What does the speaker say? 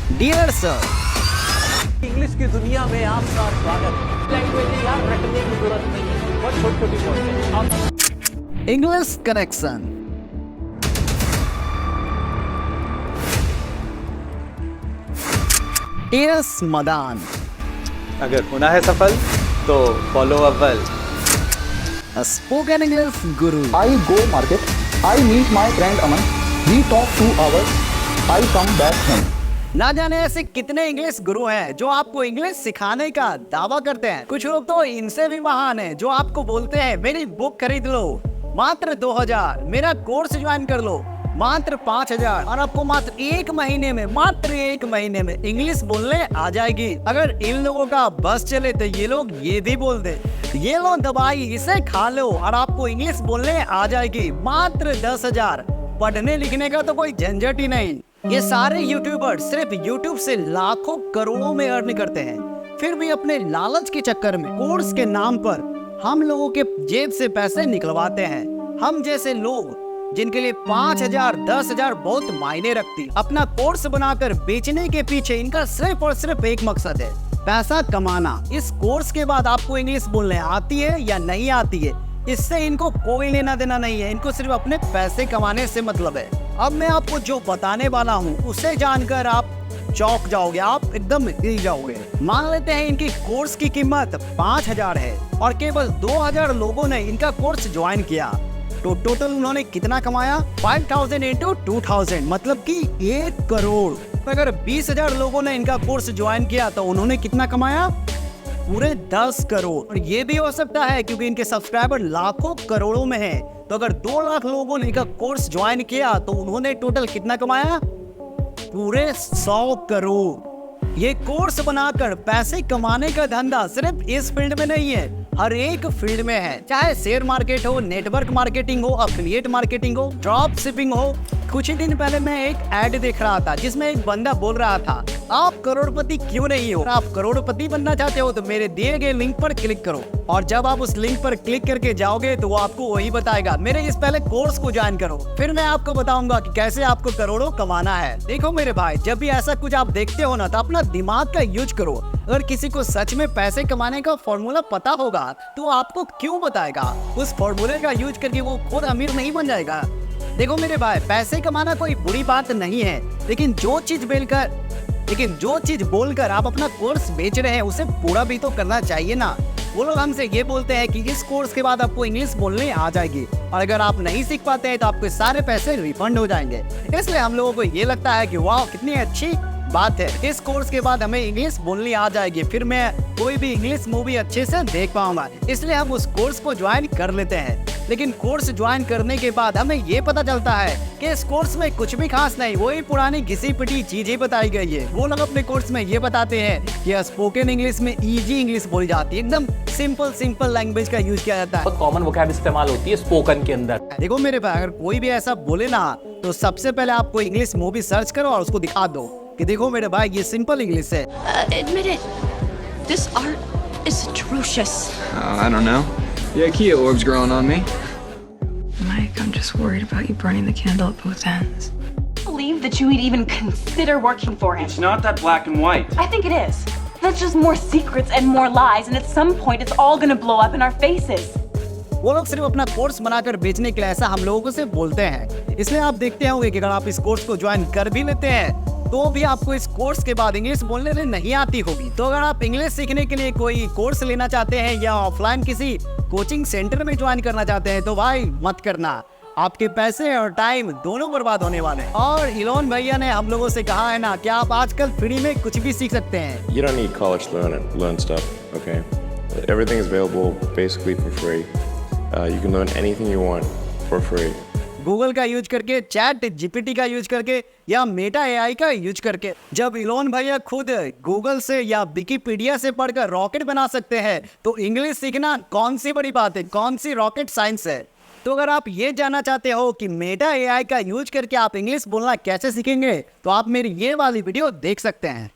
Dear sir, English की दुनिया में आपका स्वागत। लैंग्वेज याद रखने की जरूरत नहीं है, बहुत छोटी छोटी वर्ड है। English connection. यस मदान, अगर होना है सफल तो फॉलो अव्वल। Spoken English Guru. I go market. I meet my friend Aman. We talk 2 hours. I come back home. ना जाने ऐसे कितने इंग्लिश गुरु हैं जो आपको इंग्लिश सिखाने का दावा करते हैं। कुछ लोग तो इनसे भी महान हैं जो आपको बोलते हैं मेरी बुक खरीद लो मात्र 2000, मेरा कोर्स ज्वाइन कर लो मात्र 5000 और आपको मात्र एक महीने में इंग्लिश बोलने आ जाएगी। अगर इन लोगों का बस चले तो ये लोग ये भी बोल दे, ये लो दवाई इसे खा लो और आपको इंग्लिश बोलने आ जाएगी मात्र 10,000। पढ़ने लिखने का तो कोई झंझट ही नहीं। ये सारे यूट्यूबर सिर्फ यूट्यूब से लाखों करोड़ों में अर्न करते हैं, फिर भी अपने लालच के चक्कर में कोर्स के नाम पर हम लोगों के जेब से पैसे निकलवाते हैं। हम जैसे लोग जिनके लिए 5,000 10,000 बहुत मायने रखती, अपना कोर्स बनाकर बेचने के पीछे इनका सिर्फ और सिर्फ एक मकसद है, पैसा कमाना। इस कोर्स के बाद आपको इंग्लिश बोलने आती है या नहीं आती है, इससे इनको कोई लेना देना नहीं है। इनको सिर्फ अपने पैसे कमाने से मतलब है। अब मैं आपको जो बताने वाला हूँ उसे जानकर आप चौंक जाओगे, आप एकदम हिल जाओगे। मान लेते हैं इनकी कोर्स की कीमत 5,000 है और केवल 2,000 लोगों ने इनका कोर्स ज्वाइन किया, तो टोटल उन्होंने कितना कमाया? 5,000 इंटू 2,000 मतलब कि 1 करोड़। अगर 20,000 लोगों ने इनका कोर्स ज्वाइन किया तो उन्होंने कितना कमाया? पूरे 10 करोड़। और ये भी हो सकता है क्योंकि इनके सब्सक्राइबर लाखों करोड़ों में हैं, तो अगर 2 लाख लोगों ने इनका कोर्स ज्वाइन किया तो उन्होंने टोटल कितना कमाया? पूरे 100 करोड़। ये कोर्स बनाकर पैसे कमाने का धंधा सिर्फ इस फील्ड में नहीं है, हर एक फील्ड में है। चाहे शेयर मार्केट हो, नेटवर्क मार्केटिंग हो, एफिलिएट मार्केटिंग हो, ड्रॉप शिपिंग हो। कुछ ही दिन पहले मैं एक ऐड देख रहा था जिसमें एक बंदा बोल रहा था, आप करोड़पति क्यों नहीं हो? आप करोड़पति बनना चाहते हो तो मेरे दिए गए लिंक पर क्लिक करो। और जब आप उस लिंक पर क्लिक करके जाओगे तो वो आपको वही बताएगा, मेरे इस पहले कोर्स को ज्वाइन करो, फिर मैं आपको बताऊंगा कि कैसे आपको करोड़ों कमाना है। देखो मेरे भाई, जब भी ऐसा कुछ आप देखते हो ना तो अपना दिमाग का यूज करो। अगर किसी को सच में पैसे कमाने का फॉर्मूला पता होगा तो आपको क्यों बताएगा? उस फॉर्मूले का यूज करके वो खुद अमीर नहीं बन जाएगा। देखो मेरे भाई, पैसे कमाना कोई बुरी बात नहीं है, लेकिन जो चीज बोलकर आप अपना कोर्स बेच रहे हैं उसे पूरा भी तो करना चाहिए ना। वो लोग हमसे ये बोलते हैं कि इस कोर्स के बाद आपको इंग्लिश बोलने आ जाएगी और अगर आप नहीं सीख पाते हैं तो आपके सारे पैसे रिफंड हो जाएंगे। इसलिए हम लोगों को ये लगता है कि वाह कितनी अच्छी बात है, इस कोर्स के बाद हमें इंग्लिश बोलनी आ जाएगी, फिर मैं कोई भी इंग्लिश मूवी अच्छे से देख पाऊंगा, इसलिए हम उस कोर्स को ज्वाइन कर लेते हैं। लेकिन कोर्स ज्वाइन करने के बाद हमें ये पता चलता है कि इस कोर्स में कुछ भी खास नहीं, वही पुरानी घिसी पिटी चीजें बताई गई है। वो लोग अपने कोर्स में ये बताते हैं कि स्पोकन इंग्लिश में इजी इंग्लिश बोली जाती है, एकदम सिंपल लैंग्वेज का यूज किया जाता है, बहुत कॉमन वोकैब इस्तेमाल होती है स्पोकन के अंदर। देखो मेरे भाई, अगर कोई भी ऐसा बोले ना तो सबसे पहले आपको इंग्लिश मूवी सर्च करो और उसको दिखा दो कि देखो मेरे भाई ये सिंपल इंग्लिश है। Admit it. This art is atrocious. I don't know. The IKEA orb's growing on me. Mike, I'm just worried about you burning the candle at both ends. Believe that you would even consider working for him. It's not that black and white. I think it is. That's just more secrets and more lies, and at some point it's all gonna blow up in our faces. वो लोग सिर्फ अपना course बनाकर बेचने के लिए ऐसा हम लोगों से बोलते हैं। इसलिए आप देखते होंगे कि अगर आप इस कोर्स को ज्वाइन कर भी लेते हैं तो भी आपको इस कोर्स के बाद इंग्लिश बोलने नहीं आती होगी। तो अगर आप इंग्लिश सीखने के लिए कोई कोर्स लेना चाहते हैं या ऑफलाइन किसी कोचिंग सेंटर में ज्वाइन करना चाहते हैं तो भाई मत करना, आपके पैसे और टाइम दोनों बर्बाद होने वाले हैं। और इलोन भैया ने हम लोगों से कहा है ना कि आप आजकल फ्री में कुछ भी सीख सकते हैं। You don't need college to learn stuff, okay? Everything is available basically for free. You can learn anything you want for free. Google का यूज करके, चैट जीपीटी का यूज करके या मेटा एआई का यूज करके। जब इलोन भैया खुद गूगल से या विकिपीडिया से पढ़कर रॉकेट बना सकते हैं तो इंग्लिश सीखना कौन सी बड़ी बात है, कौन सी रॉकेट साइंस है। तो अगर आप ये जानना चाहते हो कि मेटा एआई का यूज करके आप इंग्लिश बोलना कैसे सीखेंगे तो आप मेरी ये वाली वीडियो देख सकते हैं।